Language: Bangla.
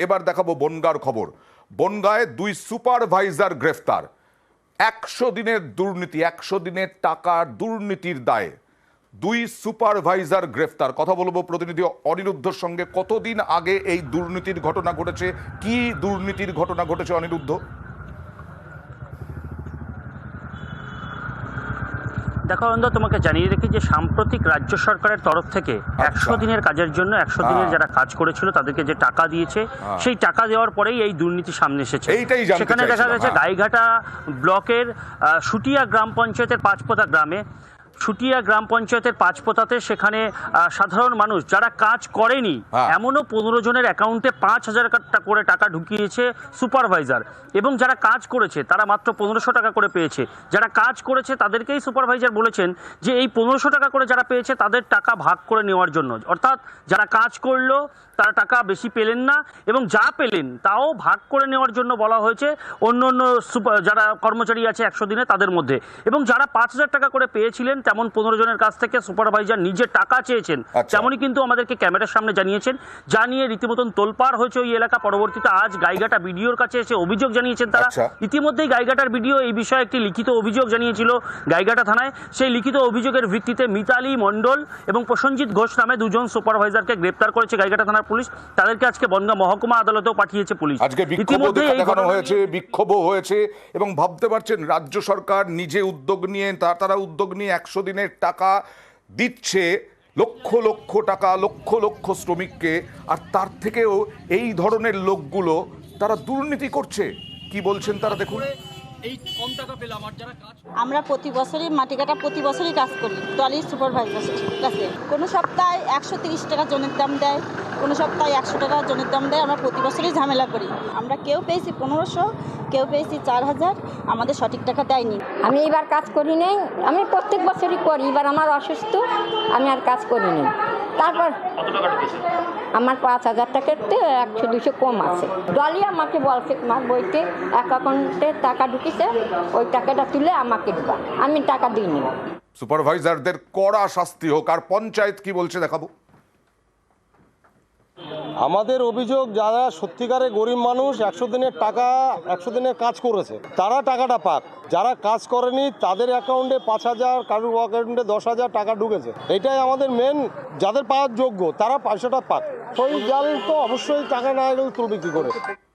এবার দেখাবো বনগাঁর খবর। বনগাঁয় 2 সুপারভাইজার গ্রেফতার। 100 দিনের দুর্নীতি, 100 দিনের টাকার দুর্নীতির দায়ে 2 সুপারভাইজার গ্রেফতার। কথা বলবো প্রতিনিধি অনিরুদ্ধর সঙ্গে। কতদিন আগে এই দুর্নীতির ঘটনা ঘটেছে, কি দুর্নীতির ঘটনা ঘটেছে অনিরুদ্ধ? দেখো অন্ধ, তোমাকে জানিয়ে রেখে যে সাম্প্রতিক রাজ্য সরকারের তরফ থেকে 100 দিনের কাজের জন্য 100 দিনের যারা কাজ করেছিল তাদেরকে যে টাকা দিয়েছে, সেই টাকা দেওয়ার পরেই এই দুর্নীতি সামনে এসেছে। সেখানে দেখা গেছে গাইঘাটা ব্লকের সুটিয়া গ্রাম পঞ্চায়েতের পাঁচপোতা গ্রামে, সুটিয়া গ্রাম পঞ্চায়েতের পাঁচপোতাতে সেখানে সাধারণ মানুষ যারা কাজ করেনি এমনও 15 জনের অ্যাকাউন্টে 5,000 করে টাকা ঢুকিয়েছে সুপারভাইজার, এবং যারা কাজ করেছে তারা মাত্র 1500 টাকা করে পেয়েছে। যারা কাজ করেছে তাদেরকেই সুপারভাইজার বলেছেন যে এই 1500 টাকা করে যারা পেয়েছে তাদের টাকা ভাগ করে নেওয়ার জন্য, অর্থাৎ যারা কাজ করলো তারা টাকা বেশি পেলেন না, এবং যা পেলেন তাও ভাগ করে নেওয়ার জন্য বলা হয়েছে অন্য অন্য যারা কর্মচারী আছে 100 দিনে তাদের মধ্যে। এবং যারা 5,000 টাকা করে পেয়েছিলেন তেমন 15 জনের কাছ থেকে সুপারভাইজার নিজে টাকা চেয়েছেন, তেমনই কিন্তু আমাদেরকে ক্যামেরার সামনে জানিয়েছেন। যা নিয়ে রীতিমতন তোলপাড় হয়েছে ওই এলাকা। পরবর্তীতে আজ গাইঘাটা বিডিওর কাছে এসে অভিযোগ জানিয়েছেন তারা। ইতিমধ্যেই গাইঘাটার বিডিও এই বিষয়ে একটি লিখিত অভিযোগ জানিয়েছিল গাইঘাটা থানায়। সেই লিখিত অভিযোগের ভিত্তিতে মিতালি মণ্ডল এবং প্রসেনজিৎ ঘোষ নামে 2 জন সুপারভাইজারকে গ্রেপ্তার করেছে গাইঘাটা থানার পুলিশ। তাদেরকে আজকে বনগাঁ মহকুমা আদালতেও পাঠিয়েছে পুলিশ। ইতিমধ্যে দেখানো হয়েছে, বিক্ষোভও হয়েছে, এবং ভাবতে পারছেন রাজ্য সরকার নিজে উদ্যোগ নিয়ে, তারা উদ্যোগ নিয়ে 100 দিনের টাকা দিচ্ছে লক্ষ লক্ষ টাকা, লক্ষ লক্ষ শ্রমিককে, আর তার থেকেও এই ধরনের লোকগুলো তারা দুর্নীতি করছে। কি বলছেন তারা, দেখুন। আমরা প্রতি বছরই মাটি কাটা প্রতি বছরই কাজ করি টলি সুপারভাইজার কাছে। কোনো সপ্তাহে 130 টাকা জনের দাম দেয়, কোনো সপ্তাহে 100 টাকা জনের দাম দেয়। আমরা প্রতি বছরই ঝামেলা করি। আমরা কেউ পেয়েছি 1500, কেউ পেয়েছি 4000, আমাদের সঠিক টাকা দেয়নি। আমি এবার কাজ করি নাই, আমি প্রত্যেক বছরই করি। এবার আমার অসুস্থ, আমি আর কাজ করিনি। তারপর আমার 5,000 টাকাতে 100-200 কম আছে। দলই আমাকে বলছে তোমার বইতে এক অ্যাকাউন্টে টাকা ঢুকিছে, ওই টাকাটা তুলে আমাকে দিবা। আমি টাকা দিইনি। সুপারভাইজারদের কড়া শাস্তি হোক। আর পঞ্চায়েত কি বলছে দেখাবো। আমাদের অভিযোগ, যারা সত্যিকারে গরিব মানুষ 100 দিনের টাকা 100 দিনের কাজ করেছে তারা টাকাটা পাক। যারা কাজ করেনি তাদের অ্যাকাউন্টে 5,000, কারোর অ্যাকাউন্টে 10,000 টাকা ঢুকেছে। এটাই আমাদের মেন, যাদের পাওয়ার যোগ্য তারা পয়সাটা পাক। ওই জাল তো অবশ্যই টাকা না গেলে তুলবে কি করে।